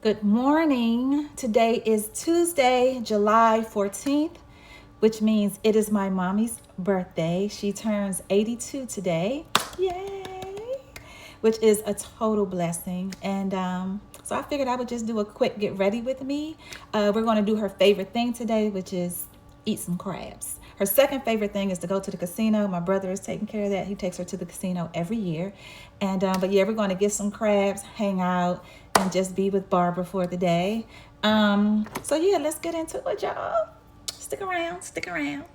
Good morning. Today is Tuesday, July 14th, which means it is my mommy's birthday. She turns 82 today. Yay! Which is a total blessing. And so I figured I would just do a quick get ready with me. We're going to do her favorite thing today, which is eat some crabs. Her second favorite thing is to go to the casino. My brother is taking care of that. He takes her to the casino every year. And but yeah, we're going to get some crabs, hang out, and just be with Barbara for the day. So yeah, let's get into it, y'all. Stick around, stick around.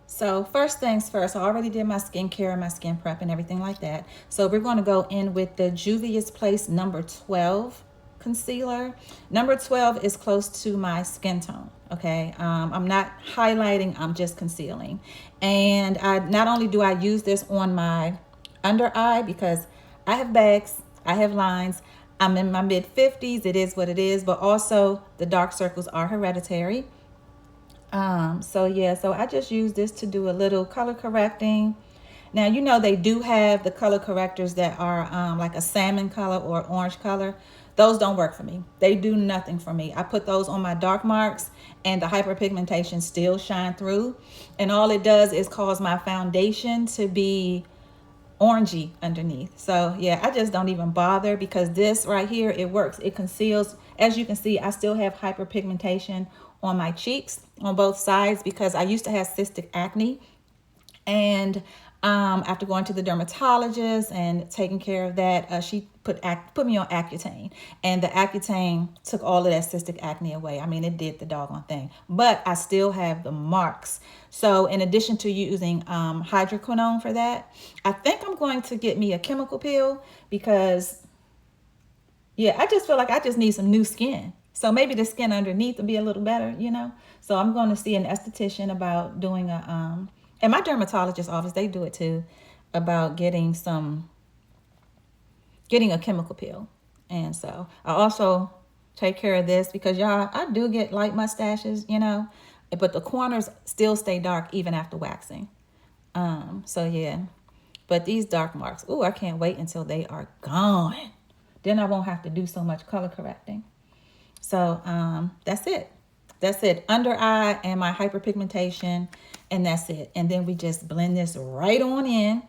So first things first, I already did my skincare and my skin prep and everything like that. So we're going to go in with the Juvia's Place number 12 concealer. Number 12 is close to my skin tone. Okay, I'm not highlighting, I'm just concealing. And I not only do I use this on my under eye because I have bags, I have lines, I'm in my mid 50s, it is what it is, but also the dark circles are hereditary. So yeah, so I just use this to do a little color correcting. Now, you know, they do have the color correctors that are like a salmon color or orange color. Those don't work for me. They do nothing for me. I put those on my dark marks and the hyperpigmentation still shine through. And all it does is cause my foundation to be orangey underneath. So yeah, I just don't even bother because this right here, it works. It conceals. As you can see, I still have hyperpigmentation on my cheeks on both sides because I used to have cystic acne. And after going to the dermatologist and taking care of that, she put me on Accutane, and the Accutane took all of that cystic acne away. I mean, it did the doggone thing, but I still have the marks. So in addition to using hydroquinone for that, I think I'm going to get me a chemical peel because yeah, I just feel like I just need some new skin. So maybe the skin underneath will be a little better, you know. So I'm going to see an esthetician about doing a and my dermatologist office, they do it too, about getting a chemical peel. And so I also take care of this because y'all, I do get light mustaches, you know, but the corners still stay dark even after waxing. So yeah, but these dark marks, ooh, I can't wait until they are gone. Then I won't have to do so much color correcting. So that's it. That's it. Under eye and my hyperpigmentation, and that's it. And then we just blend this right on in.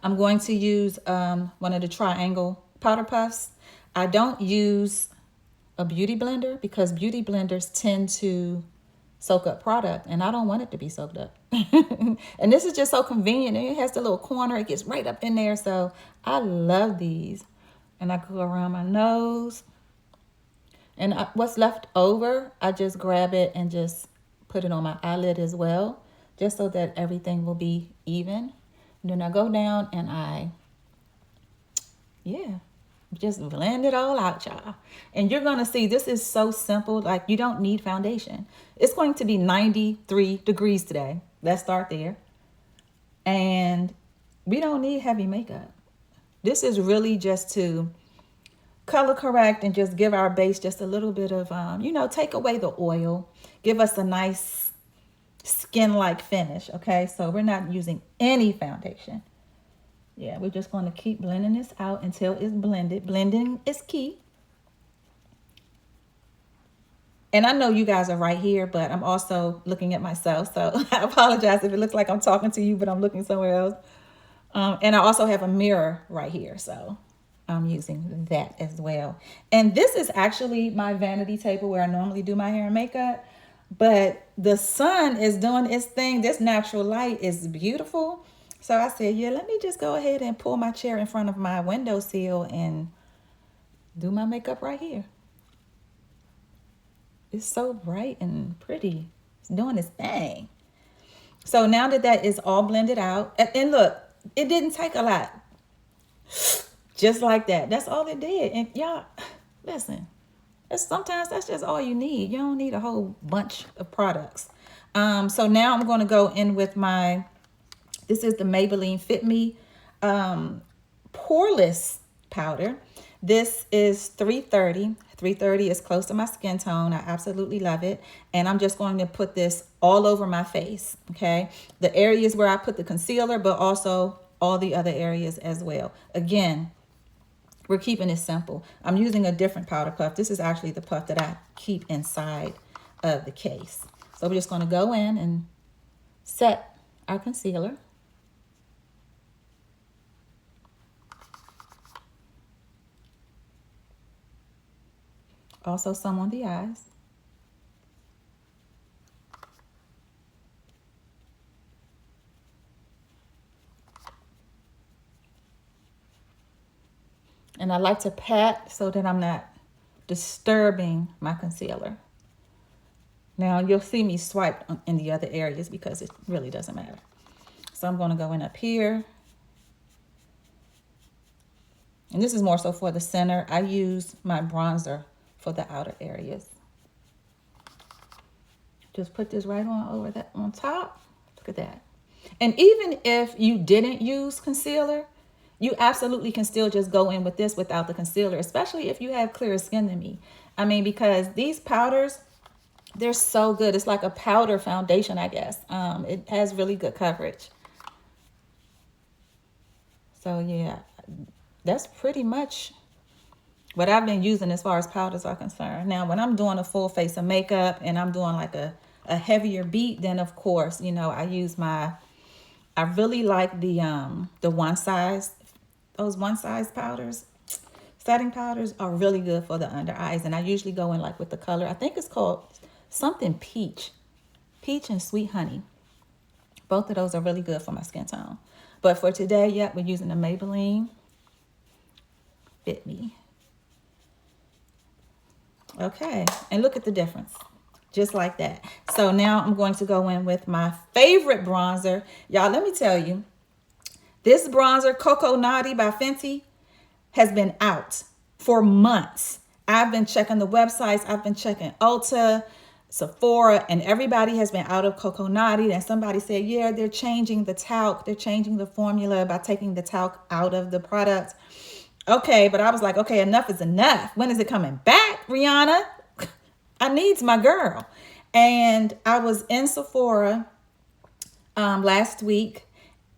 I'm going to use one of the triangle powder puffs. I don't use a beauty blender because beauty blenders tend to soak up product, and I don't want it to be soaked up. And this is just so convenient. It has the little corner. It gets right up in there. So I love these. And I go around my nose. And what's left over, I just grab it and just put it on my eyelid as well, just so that everything will be even. And then I go down and yeah, just blend it all out, y'all. And you're going to see this is so simple. Like, you don't need foundation. It's going to be 93 degrees today. Let's start there. And we don't need heavy makeup. This is really just to color correct and just give our base just a little bit of, you know, take away the oil, give us a nice skin-like finish. Okay, so we're not using any foundation. Yeah, we're just going to keep blending this out until it's blended. Blending is key. And I know you guys are right here, but I'm also looking at myself. So I apologize if it looks like I'm talking to you, but I'm looking somewhere else. And I also have a mirror right here. So I'm using that as well. And this is actually my vanity table where I normally do my hair and makeup. But the sun is doing its thing. This natural light is beautiful. So I said, yeah, let me just go ahead and pull my chair in front of my windowsill and do my makeup right here. It's so bright and pretty. It's doing its thing. So now that that is all blended out, and look, it didn't take a lot. Just like that. That's all it did. And y'all, listen, sometimes that's just all you need. You don't need a whole bunch of products. So now I'm going to go in with this is the Maybelline Fit Me poreless powder. This is 330. 330 is close to my skin tone. I absolutely love it. And I'm just going to put this all over my face. Okay. The areas where I put the concealer, but also all the other areas as well. Again, We're keeping it simple. I'm using a different powder puff. This is actually the puff that I keep inside of the case. So we're just going to go in and set our concealer. Also some on the eyes. And I like to pat so that I'm not disturbing my concealer. Now you'll see me swipe in the other areas because it really doesn't matter. So I'm going to go in up here. And this is more so for the center. I use my bronzer for the outer areas. Just put this right on over that on top. Look at that. And even if you didn't use concealer, you absolutely can still just go in with this without the concealer, especially if you have clearer skin than me. I mean, because these powders, they're so good. It's like a powder foundation, I guess. It has really good coverage. So yeah, that's pretty much what I've been using as far as powders are concerned. Now, when I'm doing a full face of makeup and I'm doing like a heavier beat, then of course, you know, I use I really like the one size. Those one size powders, setting powders are really good for the under eyes. And I usually go in like with the color. I think it's called something peach and sweet honey. Both of those are really good for my skin tone. But for today, yeah, we're using the Maybelline Fit Me. Okay, and look at the difference. Just like that. So now I'm going to go in with my favorite bronzer. Y'all, let me tell you, this bronzer, Coco Naughty by Fenty, has been out for months. I've been checking the websites. I've been checking Ulta, Sephora, and everybody has been out of Coco Naughty. And somebody said, yeah, they're changing the talc. They're changing the formula by taking the talc out of the product. Okay, but I was like, okay, enough is enough. When is it coming back, Rihanna? I needs my girl. And I was in Sephora last week.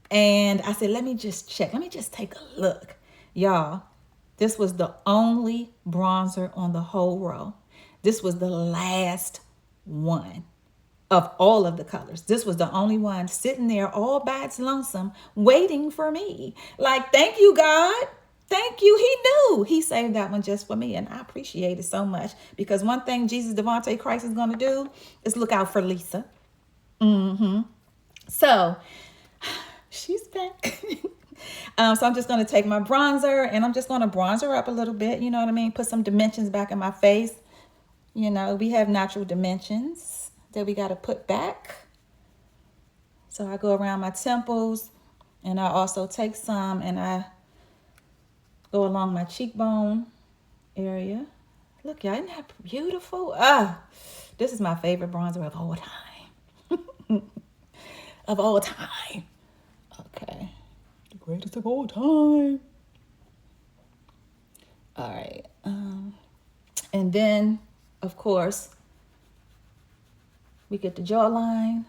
And I said, let me just check. Let me just take a look. Y'all, this was the only bronzer on the whole row. This was the last one of all of the colors. This was the only one sitting there all by its lonesome, waiting for me. Like, thank you, God. Thank you. He knew. He saved that one just for me. And I appreciate it so much. Because one thing Jesus Devontae Christ is going to do is look out for Lisa. So she's back. So I'm just going to take my bronzer and I'm just going to bronze her up a little bit. You know what I mean? Put some dimensions back in my face. You know, we have natural dimensions that we got to put back. So I go around my temples and I also take some and I go along my cheekbone area. Look, y'all, isn't that beautiful? This is my favorite bronzer of all time. Of all time. Okay. The greatest of all time. All right. And then, of course, we get the jawline.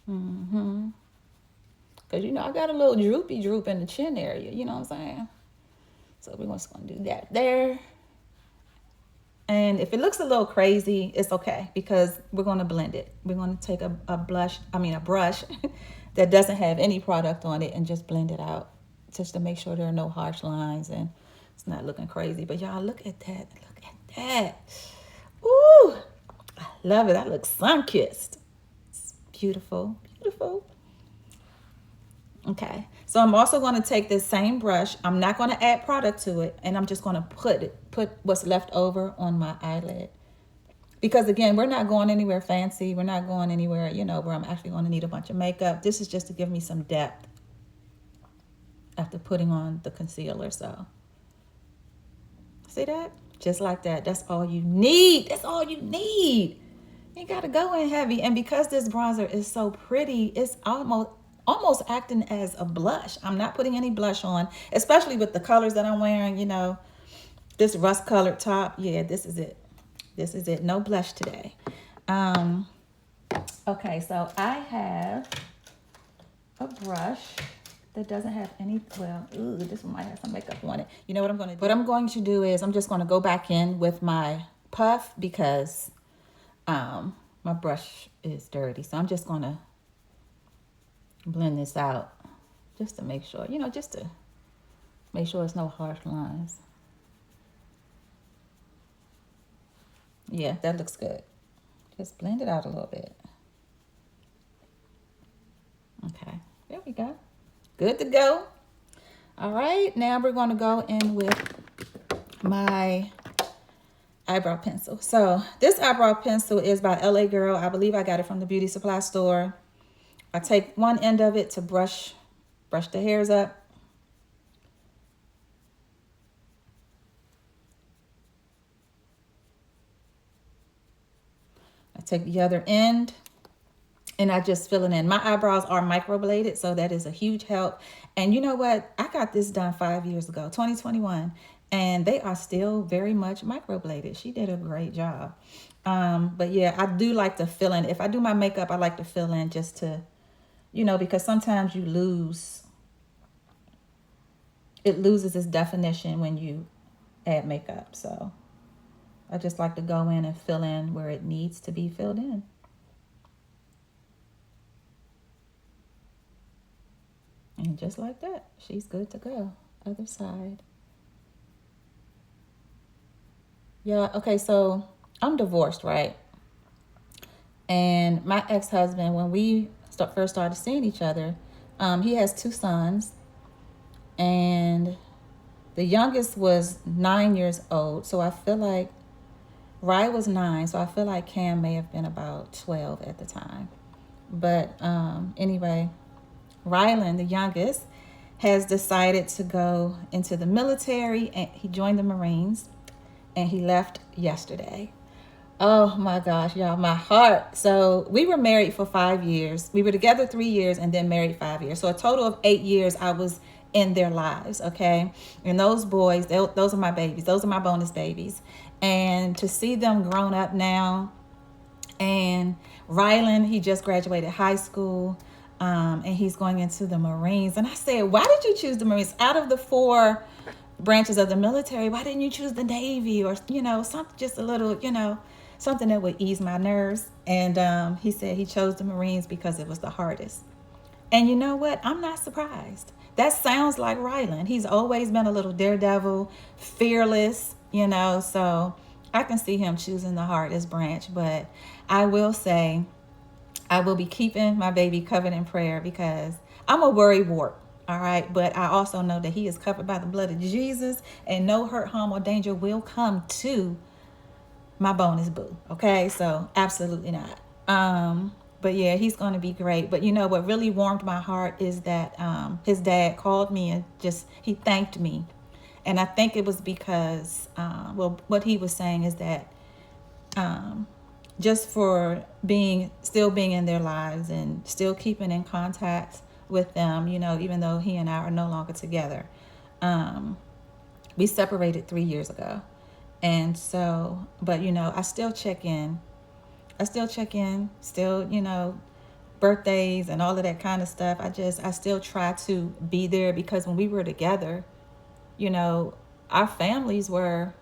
Because, you know, I got a little droopy droop in the chin area. You know what I'm saying? So we're just going to do that there. And if it looks a little crazy, it's okay. Because we're going to blend it. We're going to take a brush that doesn't have any product on it and just blend it out. Just to make sure there are no harsh lines and it's not looking crazy. But y'all, look at that. Look at that. Ooh, I love it. That looks sun-kissed. It's beautiful. Beautiful. Okay, so I'm also going to take this same brush. I'm not going to add product to it, and I'm just going to put what's left over on my eyelid. Because again, we're not going anywhere fancy. We're not going anywhere, you know, where I'm actually going to need a bunch of makeup. This is just to give me some depth after putting on the concealer. So see that? Just like that. That's all you need. That's all you need. You got to go in heavy. And because this bronzer is so pretty, it's almost acting as a blush. I'm not putting any blush on, especially with the colors that I'm wearing, you know, this rust colored top. Yeah, this is it. This is it. No blush today. Okay, so I have a brush that doesn't have any, well, ooh, this one might have some makeup on it. You know what I'm going to do? What I'm going to do is I'm just going to go back in with my puff because my brush is dirty. So I'm just going to blend this out just to make sure, just to make sure it's no harsh lines. Yeah, that looks good. Just blend it out a little bit. Okay, there we go. Good to go. All right, now we're going to go in with my eyebrow pencil. So this eyebrow pencil is by LA Girl. I believe I got it from the beauty supply store. I take one end of it to brush the hairs up. I take the other end and I just fill it in. My eyebrows are microbladed, so that is a huge help. And you know what? I got this done 5 years ago, 2021, and they are still very much microbladed. She did a great job. But yeah, I do like to fill in. If I do my makeup, I like to fill in just to, because sometimes it loses its definition when you add makeup. So I just like to go in and fill in where it needs to be filled in. And just like that, she's good to go. Other side. Yeah, okay, so I'm divorced, right? And my ex-husband, when we first started seeing each other, he has 2 sons. And the youngest was 9 years old. So I feel like Rye was 9. So I feel like Cam may have been about 12 at the time. But anyway, Rylan, the youngest, has decided to go into the military, and he joined the Marines, and he left yesterday. Oh my gosh, y'all, my heart. So we were married for 5 years. We were together 3 years and then married 5 years. So a total of 8 years I was in their lives, okay? And those boys, those are my babies. Those are my bonus babies. And to see them grown up now, and Rylan, he just graduated high school, and he's going into the Marines. And I said, why did you choose the Marines? Out of the 4 branches of the military, why didn't you choose the Navy or, something just a little, something that would ease my nerves? And he said he chose the Marines because it was the hardest. And you know what? I'm not surprised. That sounds like Rylan. He's always been a little daredevil, fearless, so I can see him choosing the hardest branch. But I will say, I will be keeping my baby covered in prayer because I'm a worry wart. All right. But I also know that he is covered by the blood of Jesus, and no hurt, harm, or danger will come to my bonus boo. Okay. So absolutely not. But yeah, he's going to be great. But what really warmed my heart is that his dad called me and he thanked me. And I think it was because, what he was saying is that just for still being in their lives and still keeping in contact with them, even though he and I are no longer together. We separated 3 years ago. And so, but, I still check in. Still, birthdays and all of that kind of stuff. I still try to be there because when we were together, our families were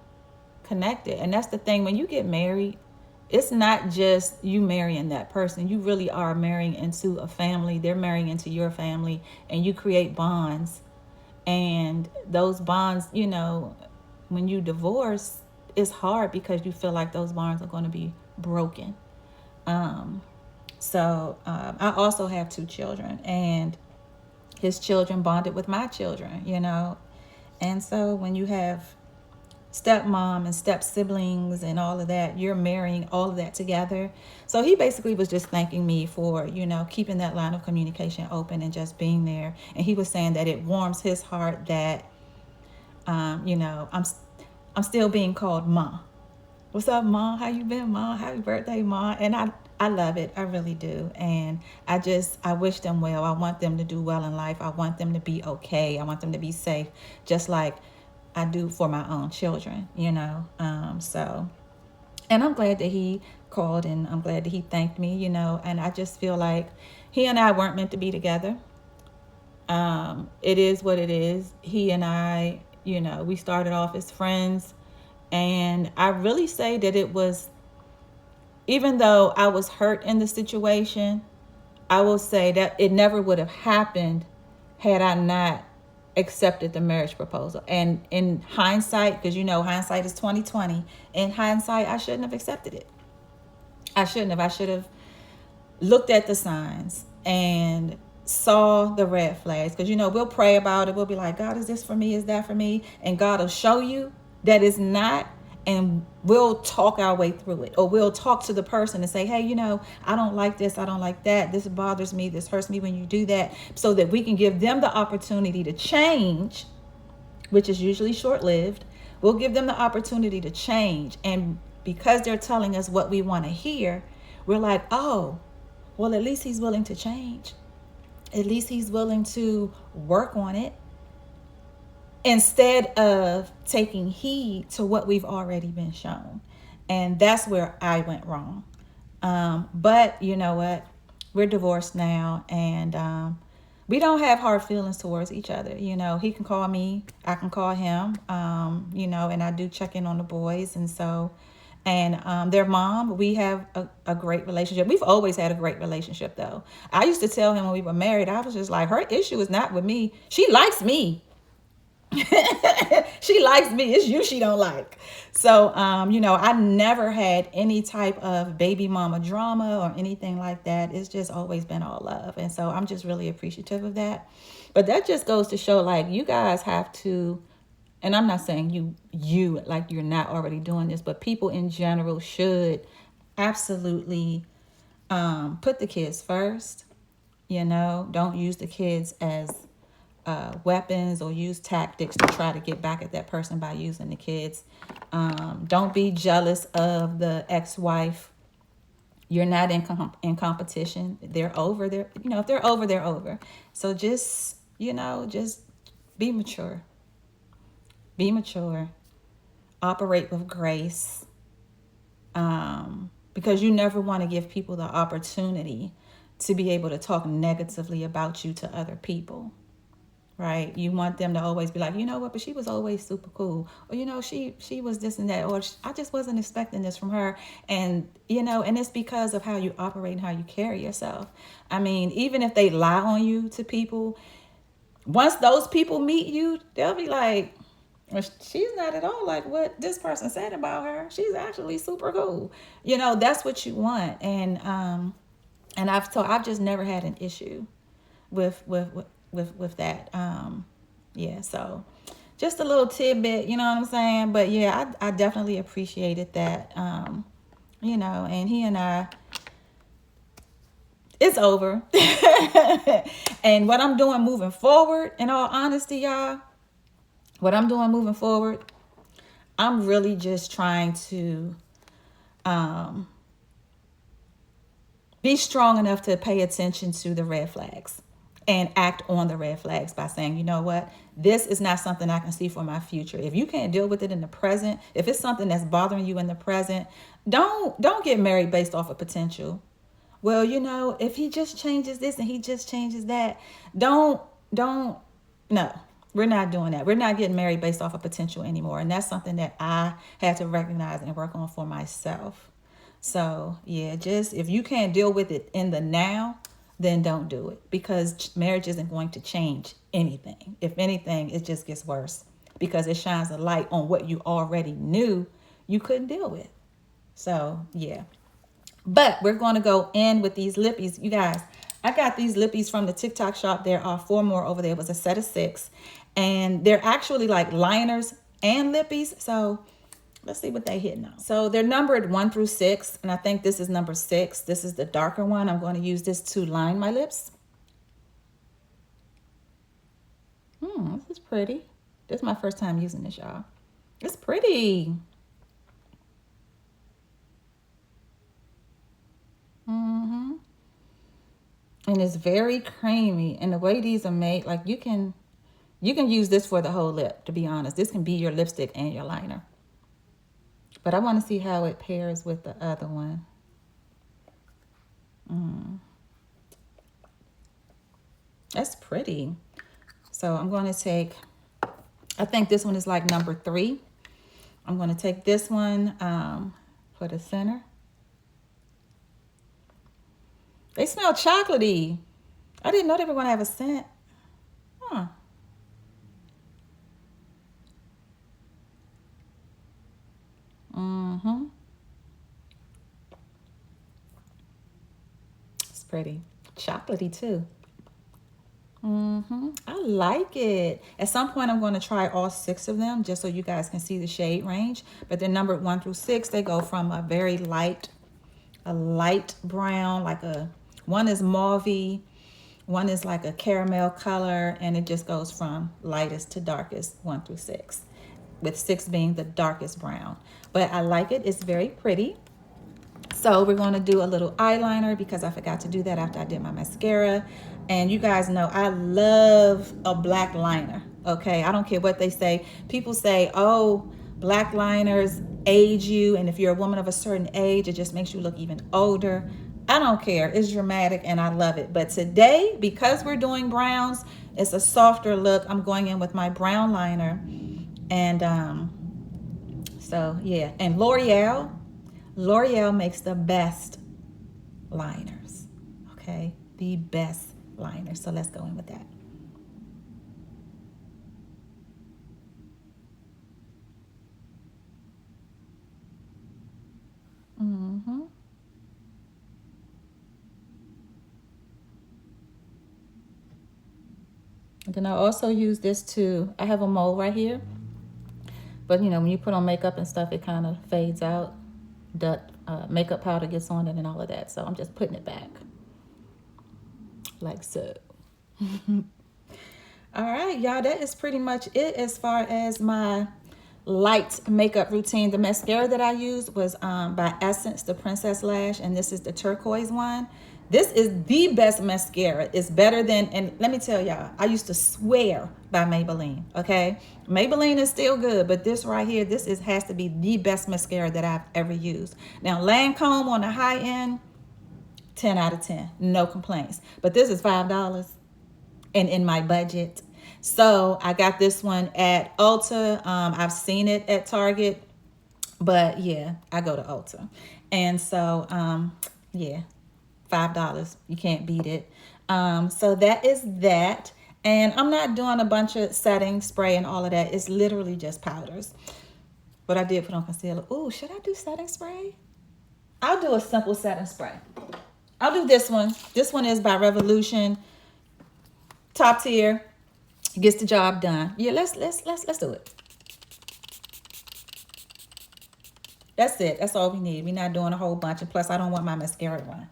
connected. And that's the thing. When you get married, it's not just you marrying that person. You really are marrying into a family. They're marrying into your family, and you create bonds. And those bonds, when you divorce, it's hard because you feel like those bonds are going to be broken. So I also have 2 children, and his children bonded with my children, And so when you have stepmom and step siblings and all of that, you're marrying all of that together. So he basically was just thanking me for, keeping that line of communication open and just being there. And he was saying that it warms his heart that, I'm still being called Ma. What's up, Ma? How you been, Ma? Happy birthday, Ma. And I love it. I really do. And I wish them well. I want them to do well in life. I want them to be okay. I want them to be safe, just like I do for my own children, So, and I'm glad that he called, and I'm glad that he thanked me, and I just feel like he and I weren't meant to be together. It is what it is. He and I, we started off as friends. And I really say that it was, even though I was hurt in the situation, I will say that it never would have happened had I not accepted the marriage proposal. And in hindsight, because hindsight is 2020. In hindsight, I shouldn't have accepted it. I shouldn't have. I should have looked at the signs and saw the red flags. Because we'll pray about it. We'll be like, God, is this for me? Is that for me? And God will show you that it's not. And we'll talk our way through it, or we'll talk to the person and say, hey, I don't like this, I don't like that, this bothers me, this hurts me when you do that, so that we can give them the opportunity to change, which is usually short-lived. We'll give them the opportunity to change. And because they're telling us what we want to hear, we're like, oh, well, at least he's willing to change. At least he's willing to work on it, instead of taking heed to what we've already been shown. And that's where I went wrong. But you know what? We're divorced now, and we don't have hard feelings towards each other. He can call me, I can call him, and I do check in on the boys. And so, and their mom, we have a great relationship. We've always had a great relationship, though. I used to tell him when we were married, I was just like, her issue is not with me. She likes me. She likes me. It's you she don't like. So, I never had any type of baby mama drama or anything like that. It's just always been all love. And so I'm just really appreciative of that. But that just goes to show, like, you guys have to, and I'm not saying you like you're not already doing this, but people in general should absolutely put the kids first. Don't use the kids as weapons, or use tactics to try to get back at that person by using the kids. Don't be jealous of the ex-wife. You're not in competition. They're over. If they're over, they're over. So just be mature. Be mature. Operate with grace. Because you never want to give people the opportunity to be able to talk negatively about you to other people. Right? You want them to always be like, you know what, but she was always super cool. Or, she was this and that. Or I just wasn't expecting this from her. And, and it's because of how you operate and how you carry yourself. I mean, even if they lie on you to people, once those people meet you, they'll be like, well, she's not at all like what this person said about her. She's actually super cool. That's what you want. And I've just never had an issue with that. Yeah, so just a little tidbit, you know what I'm saying? But yeah, I definitely appreciated that. And he and I, it's over. And what I'm doing moving forward, in all honesty, y'all, what I'm doing moving forward, I'm really just trying to be strong enough to pay attention to the red flags and act on the red flags by saying, you know what, this is not something I can see for my future. If you can't deal with it in the present, if it's something that's bothering you in the present, don't get married based off of potential. Well, if he just changes this and he just changes that, no, we're not doing that. We're not getting married based off of potential anymore. And that's something that I had to recognize and work on for myself. So yeah, just if you can't deal with it in the now, then don't do it, because marriage isn't going to change anything. If anything, it just gets worse, because it shines a light on what you already knew you couldn't deal with. So yeah, but we're going to go in with these lippies. You guys, I got these lippies from the TikTok shop. There are 4 more over there. It was a set of 6, and they're actually like liners and lippies. So let's see what they hitting on. So they're numbered 1 through 6. And I think this is number 6. This is the darker one. I'm going to use this to line my lips. This is pretty. This is my first time using this, y'all. It's pretty. And it's very creamy. And the way these are made, like you can use this for the whole lip, to be honest. This can be your lipstick and your liner. But I want to see how it pairs with the other one. That's pretty. So I'm going to take, I think this one is like number 3. I'm going to take this one for the center. They smell chocolatey. I didn't know they were going to have a scent. Huh. Mm-hmm. It's pretty. Chocolatey too. I like it. At some point, I'm going to try all 6 of them just so you guys can see the shade range. But they're numbered 1 through 6. They go from a very light, brown, like one is mauvey, one is like a caramel color, and it just goes from lightest to darkest 1 through 6, with 6 being the darkest brown. But I like it. It's very pretty. So we're going to do a little eyeliner because I forgot to do that after I did my mascara. And you guys know I love a black liner. Okay, I don't care what they say. People say, oh, black liners age you, and if you're a woman of a certain age, it just makes you look even older. I don't care. It's dramatic and I love it. But today, because we're doing browns, it's a softer look. I'm going in with my brown liner. And so yeah, and L'Oreal makes the best liners, okay? The best liners. So let's go in with that. And then I also use this too. I have a mole right here. But you know, when you put on makeup and stuff, it kind of fades out. The makeup powder gets on it and all of that. So I'm just putting it back. Like so. All right, y'all, that is pretty much it as far as my light makeup routine. The mascara that I used was by Essence, the Princess Lash, and this is the turquoise one. This is the best mascara. It's better than, and let me tell y'all, I used to swear by Maybelline, okay? Maybelline is still good, but this right here, has to be the best mascara that I've ever used. Now, Lancome on the high end, 10 out of 10, no complaints. But this is $5 and in my budget. So I got this one at Ulta. I've seen it at Target, but yeah, I go to Ulta. And so, yeah, $5. You can't beat it. So that is that. And I'm not doing a bunch of setting spray and all of that. It's literally just powders. But I did put on concealer. Ooh, should I do setting spray? I'll do a simple setting spray. I'll do this one. This one is by Revolution. Top tier. Gets the job done. Yeah, let's do it. That's it. That's all we need. We're not doing a whole bunch. And plus, I don't want my mascara to run.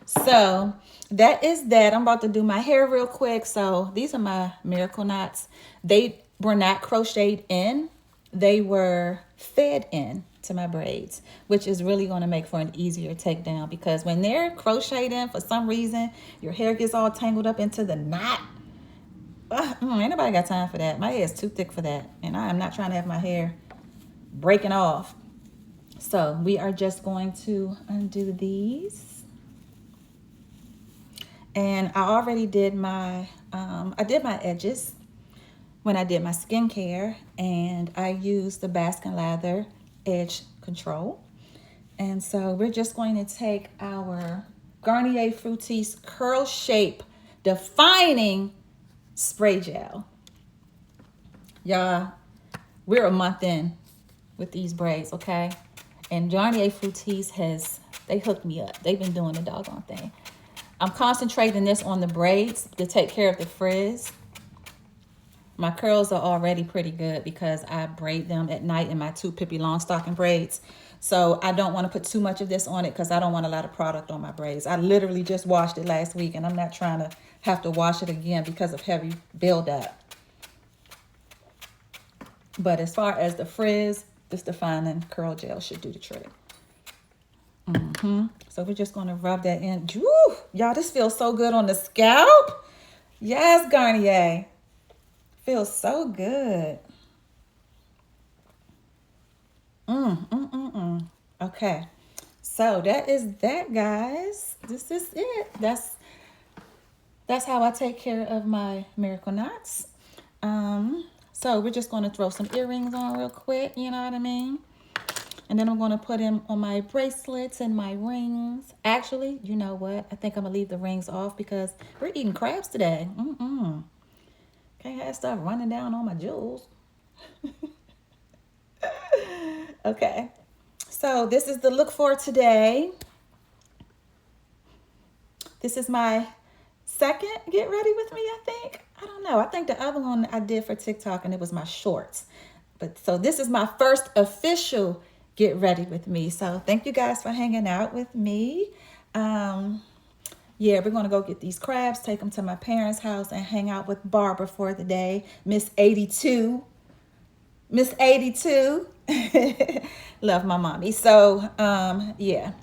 So that is that. I'm about to do my hair real quick. So these are my Miracle Knots. They were not crocheted in. They were fed in to my braids, which is really going to make for an easier takedown, because when they're crocheted in, for some reason, your hair gets all tangled up into the knot. Ain't nobody got time for that. My hair is too thick for that. And I am not trying to have my hair breaking off. So we are just going to undo these. And I already did my, my edges when I did my skincare. And I used the Baskin Lather Edge Control. And so we're just going to take our Garnier Fructis Curl Shape Defining Spray Gel. Y'all, we're a month in with these braids, okay? And Garnier Fructis they hooked me up. They've been doing the doggone thing. I'm concentrating this on the braids to take care of the frizz. My curls are already pretty good because I braid them at night in my 2 Pippi Longstocking braids. So I don't want to put too much of this on it because I don't want a lot of product on my braids. I literally just washed it last week and I'm not trying to have to wash it again because of heavy buildup. But as far as the frizz, this defining curl gel should do the trick. So we're just going to rub that in. Woo! Y'all, this feels so good on the scalp. Yes, Garnier. Feels so good. Okay. So that is that, guys. This is it. That's how I take care of my Miracle Knots. So we're just going to throw some earrings on real quick, you know what I mean? And then I'm going to put them on my bracelets and my rings. Actually, you know what? I think I'm going to leave the rings off because we're eating crabs today. Can't have stuff running down on my jewels. Okay. So this is the look for today. This is my second get ready with me, I think. I don't know. I think the other one I did for TikTok and it was my shorts. But so this is my first official get ready with me. So thank you guys for hanging out with me. Yeah, we're going to go get these crabs, take them to my parents' house and hang out with Barbara for the day. Miss 82. Miss 82. Love my mommy. So, yeah.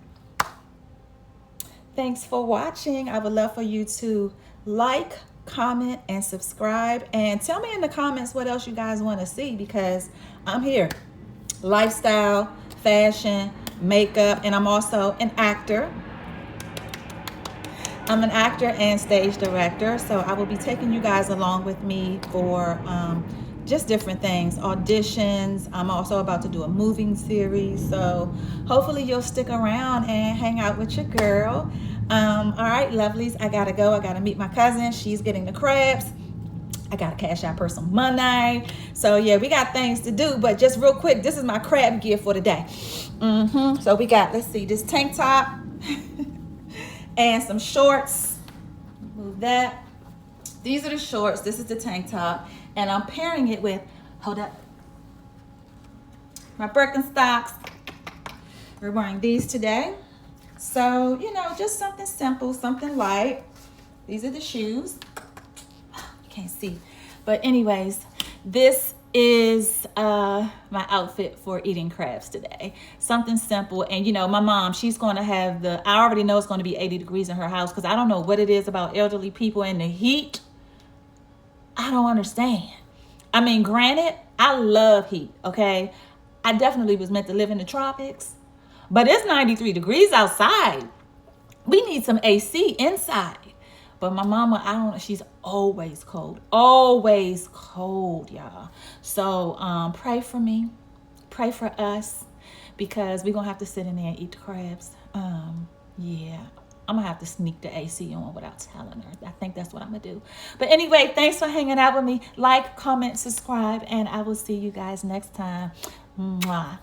Thanks for watching. I would love for you to like, comment, and subscribe. And tell me in the comments what else you guys want to see because I'm here. Lifestyle, fashion, makeup, and I'm also an actor. I'm an actor and stage director, so I will be taking you guys along with me for just different things, auditions. I'm also about to do a moving series, so hopefully you'll stick around and hang out with your girl. All right, lovelies, I gotta go. I gotta meet my cousin. She's getting the crabs. I gotta cash out her some money. So yeah, we got things to do, but just real quick, this is my crab gear for the day. So we got, let's see, this tank top and some shorts. Move that. These are the shorts. This is the tank top. And I'm pairing it with, hold up, my Birkenstocks. We're wearing these today. So, you know, just something simple, something light. These are the shoes. You can't see. But anyways, this is my outfit for eating crabs today. Something simple. And you know, my mom, she's going to have I already know it's going to be 80 degrees in her house because I don't know what it is about elderly people and the heat. I don't understand. I mean, granted, I love heat, okay? I definitely was meant to live in the tropics, but it's 93 degrees outside. We need some AC inside. But my mama, she's always cold, y'all. So pray for me, pray for us, because we're going to have to sit in there and eat the crabs. Yeah, I'm going to have to sneak the AC on without telling her. I think that's what I'm going to do. But anyway, thanks for hanging out with me. Like, comment, subscribe, and I will see you guys next time. Mwah.